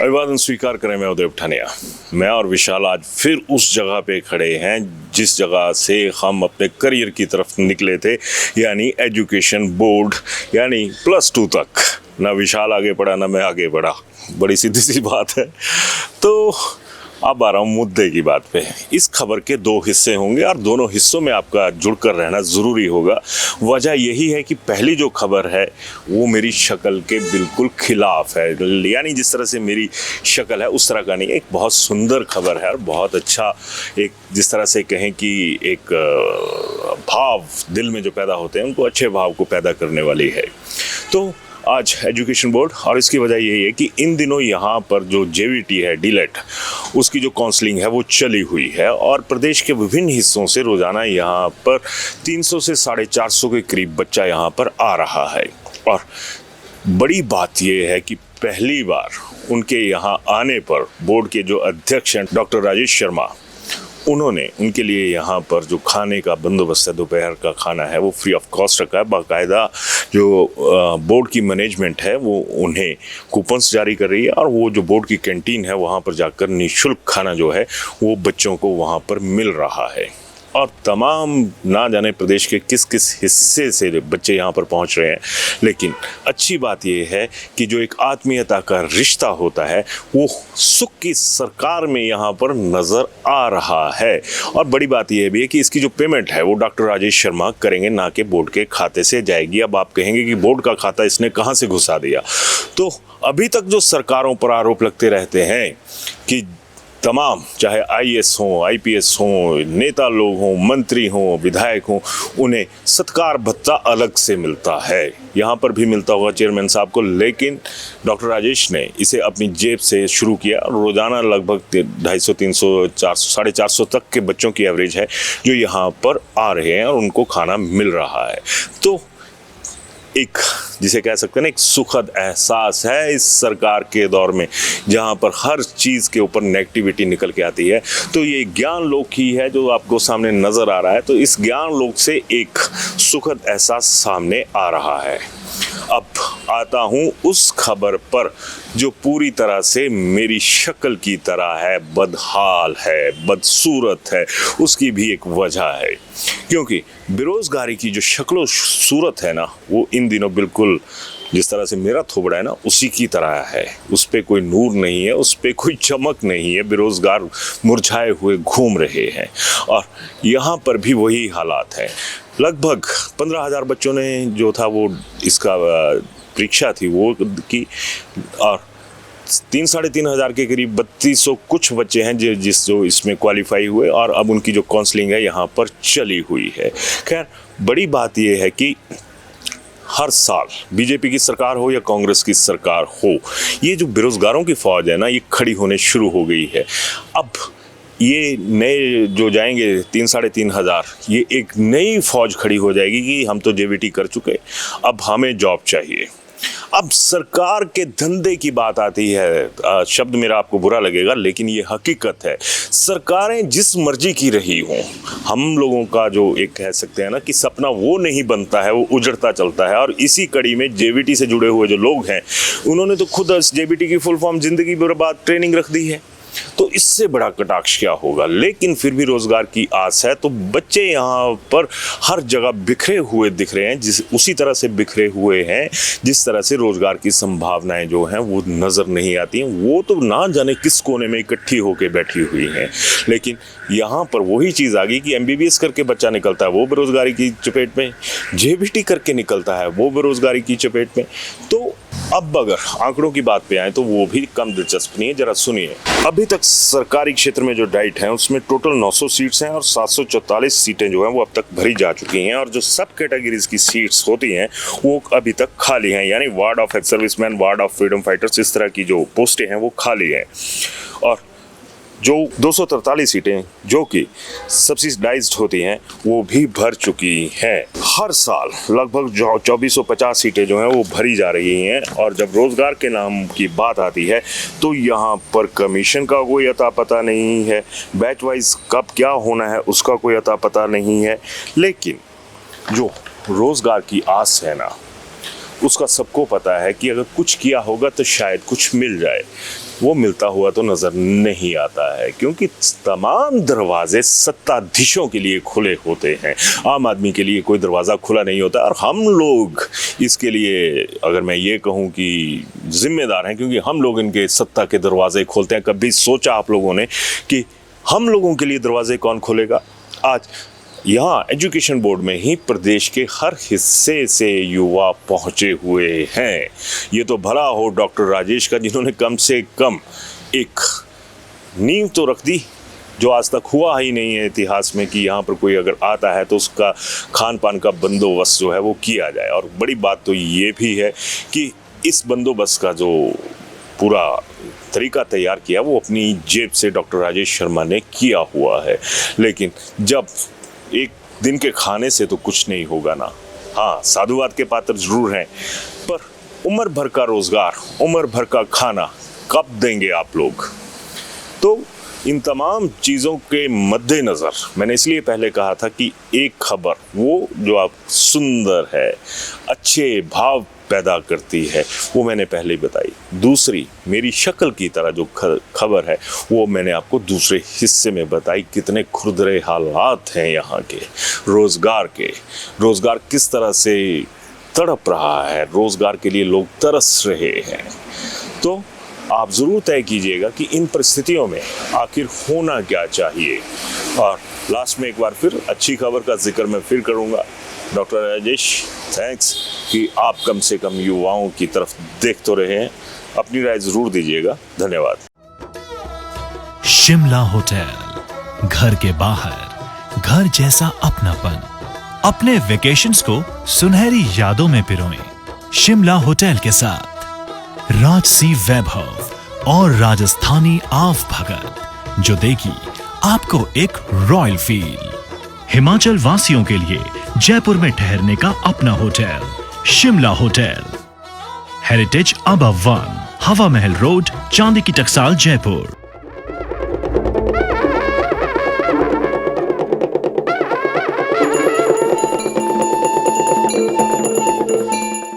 अभिवादन स्वीकार करें। मैं उदय पठानिया, मैं और विशाल आज फिर उस जगह पे खड़े हैं जिस जगह से हम अपने करियर की तरफ निकले थे, यानी एजुकेशन बोर्ड, यानी +2 तक। ना विशाल आगे बढ़ा ना मैं आगे बढ़ा, बड़ी सीधी सी बात है। तो अब आ रहा हूँ मुद्दे की बात पे। इस खबर के 2 हिस्से होंगे और दोनों हिस्सों में आपका जुड़कर रहना ज़रूरी होगा। वजह यही है कि पहली जो खबर है वो मेरी शक्ल के बिल्कुल खिलाफ है, यानी जिस तरह से मेरी शक्ल है उस तरह का नहीं है। एक बहुत सुंदर खबर है और बहुत अच्छा, एक जिस तरह से कहें कि एक भाव दिल में जो पैदा होते हैं उनको अच्छे भाव को पैदा करने वाली है। तो आज एजुकेशन बोर्ड, और इसकी वजह यही है कि इन दिनों यहाँ पर जो JVT है, डीलेट, उसकी जो काउंसलिंग है वो चली हुई है और प्रदेश के विभिन्न हिस्सों से रोज़ाना यहाँ पर 300 से 450 के करीब बच्चा यहाँ पर आ रहा है। और बड़ी बात ये है कि पहली बार उनके यहाँ आने पर बोर्ड के जो अध्यक्ष हैं डॉक्टर राजेश शर्मा, उन्होंने उनके लिए यहाँ पर जो खाने का बंदोबस्त है, दोपहर का खाना है, वो फ्री ऑफ कॉस्ट रखा है। बाकायदा जो बोर्ड की मैनेजमेंट है वो उन्हें कूपन्स जारी कर रही है और वो जो बोर्ड की कैंटीन है वहाँ पर जाकर निःशुल्क खाना जो है वो बच्चों को वहाँ पर मिल रहा है। और तमाम ना जाने प्रदेश के किस किस हिस्से से बच्चे यहाँ पर पहुँच रहे हैं, लेकिन अच्छी बात ये है कि जो एक आत्मीयता का रिश्ता होता है वो सुख की सरकार में यहाँ पर नज़र आ रहा है। और बड़ी बात ये भी है कि इसकी जो पेमेंट है वो डॉक्टर राजेश शर्मा करेंगे, ना कि बोर्ड के खाते से जाएगी। अब आप कहेंगे कि बोर्ड का खाता इसने कहाँ से घुसा दिया। तो अभी तक जो सरकारों पर आरोप लगते रहते हैं कि तमाम, चाहे IAS हों, IPS हों, नेता लोग हों, मंत्री हों, विधायक हों, उन्हें सत्कार भत्ता अलग से मिलता है। यहाँ पर भी मिलता होगा चेयरमैन साहब को, लेकिन डॉक्टर राजेश ने इसे अपनी जेब से शुरू किया। रोज़ाना लगभग 250, 300, 400, 450 तक के बच्चों की एवरेज है जो यहाँ पर आ रहे हैं और उनको खाना मिल रहा है। तो एक, जिसे कह सकते हैं ना, एक सुखद एहसास है इस सरकार के दौर में जहां पर हर चीज़ के ऊपर नेगेटिविटी निकल के आती है। तो ये ज्ञान लोक ही है जो आपको सामने नज़र आ रहा है। तो इस ज्ञान लोक से एक सुखद एहसास सामने आ रहा है। अब आता हूँ उस खबर पर जो पूरी तरह से मेरी शक्ल की तरह है, बदहाल है, बदसूरत है। उसकी भी एक वजह है, क्योंकि बेरोज़गारी की जो शक्ल सूरत है ना, वो इन दिनों बिल्कुल जिस तरह से मेरा थोबड़ा है ना उसी की तरह है। उस पर कोई नूर नहीं है, उस पर कोई चमक नहीं है। बेरोज़गार मुरझाए हुए घूम रहे हैं और यहाँ पर भी वही हालात है। लगभग 15,000 बच्चों ने जो था वो इसका परीक्षा थी वो की, और 3-3,500 के करीब 3200 कुछ बच्चे हैं जो इसमें क्वालिफाई हुए और अब उनकी जो काउंसलिंग है यहाँ पर चली हुई है। खैर, बड़ी बात यह है कि हर साल बीजेपी की सरकार हो या कांग्रेस की सरकार हो, ये जो बेरोज़गारों की फ़ौज है ना, ये खड़ी होने शुरू हो गई है। अब ये नए जो जाएंगे 3-3,500, ये एक नई फ़ौज खड़ी हो जाएगी कि हम तो JVT कर चुके, अब हमें जॉब चाहिए। अब सरकार के धंधे की बात आती है, शब्द मेरा आपको बुरा लगेगा लेकिन ये हकीकत है। सरकारें जिस मर्जी की रही हों, हम लोगों का जो एक कह सकते हैं ना कि सपना वो नहीं बनता है, वो उजड़ता चलता है। और इसी कड़ी में JVT से जुड़े हुए जो लोग हैं, उन्होंने तो खुद JVT की फुल फॉर्म ज़िंदगी बर्बाद ट्रेनिंग रख दी है। तो इससे बड़ा कटाक्ष क्या होगा। लेकिन फिर भी रोज़गार की आस है। तो बच्चे यहाँ पर हर जगह बिखरे हुए दिख रहे हैं, उसी तरह से बिखरे हुए हैं जिस तरह से रोज़गार की संभावनाएं जो हैं वो नज़र नहीं आती हैं। वो तो ना जाने किस कोने में इकट्ठी होकर बैठी हुई हैं। लेकिन यहाँ पर वही चीज़ आ गई कि MBBS करके बच्चा निकलता है वो बेरोज़गारी की चपेट में, JVT करके निकलता है वो बेरोज़गारी की चपेट में। तो अब अगर आंकड़ों की बात पे आए तो वो भी कम दिलचस्प नहीं है। जरा सुनिए, अभी तक सरकारी क्षेत्र में जो डाइट है उसमें टोटल 900 सीट्स हैं और 744 सीटें जो हैं वो अब तक भरी जा चुकी हैं। और जो सब कैटेगरीज की सीट्स होती हैं वो अभी तक खाली हैं, यानी ward of ex serviceman, ward of freedom fighters, इस तरह की जो पोस्टें हैं वो खाली हैं। और जो 243 सीटें जो कि सब्सिडाइज्ड होती हैं वो भी भर चुकी हैं। हर साल लगभग 2450 सीटें जो हैं वो भरी जा रही हैं। और जब रोज़गार के नाम की बात आती है तो यहाँ पर कमीशन का कोई अता पता नहीं है, बैच वाइज कब क्या होना है उसका कोई अता पता नहीं है। लेकिन जो रोज़गार की आस है ना, उसका सबको पता है कि अगर कुछ किया होगा तो शायद कुछ मिल जाए। वो मिलता हुआ तो नज़र नहीं आता है, क्योंकि तमाम दरवाजे सत्ताधीशों के लिए खुले होते हैं, आम आदमी के लिए कोई दरवाज़ा खुला नहीं होता। और हम लोग इसके लिए, अगर मैं ये कहूँ कि जिम्मेदार हैं, क्योंकि हम लोग इनके सत्ता के दरवाजे खोलते हैं। कभी सोचा आप लोगों ने कि हम लोगों के लिए दरवाजे कौन खोलेगा? आज यहाँ एजुकेशन बोर्ड में ही प्रदेश के हर हिस्से से युवा पहुँचे हुए हैं। ये तो भला हो डॉक्टर राजेश का, जिन्होंने कम से कम एक नींव तो रख दी, जो आज तक हुआ ही नहीं है इतिहास में कि यहाँ पर कोई अगर आता है तो उसका खान पान का बंदोबस्त जो है वो किया जाए। और बड़ी बात तो ये भी है कि इस बंदोबस्त का जो पूरा तरीका तैयार किया वो अपनी जेब से डॉक्टर राजेश शर्मा ने किया हुआ है। लेकिन जब एक दिन के खाने से तो कुछ नहीं होगा ना। हाँ, साधुवाद के पात्र जरूर हैं, पर उम्र भर का रोजगार, उम्र भर का खाना कब देंगे आप लोग? तो इन तमाम चीज़ों के मद्देनज़र मैंने इसलिए पहले कहा था कि एक खबर वो जो आप सुंदर है, अच्छे भाव पैदा करती है, वो मैंने पहले ही बताई। दूसरी, मेरी शक्ल की तरह जो खबर है वो मैंने आपको दूसरे हिस्से में बताई। कितने खुरदरे हालात हैं यहाँ के रोज़गार किस तरह से तड़प रहा है, रोज़गार के लिए लोग तरस रहे हैं। तो आप ज़रूर तय कीजिएगा कि इन परिस्थितियों में आखिर होना क्या चाहिए। और लास्ट में एक बार फिर अच्छी खबर का जिक्र मैं फिर करूँगा। डॉक्टर राजेश, थैंक्स कि आप कम से कम युवाओं की तरफ देख तो रहे हैं। अपनी राय ज़रूर दीजिएगा। धन्यवाद। शिमला होटल, घर के बाहर घर जैसा अपनापन। अपने वेकेशंस को सुनहरी यादों में पिरोएं शिमला होटल के साथ। राजसी वैभव और राजस्थानी आव भगत, जो देगी आपको एक रॉयल फील। हिमाचल वासियों के लिए जयपुर में ठहरने का अपना hotel, Shimla hotel. Heritage above 1, हवा महल रोड, चांदी की टकसाल, जयपुर।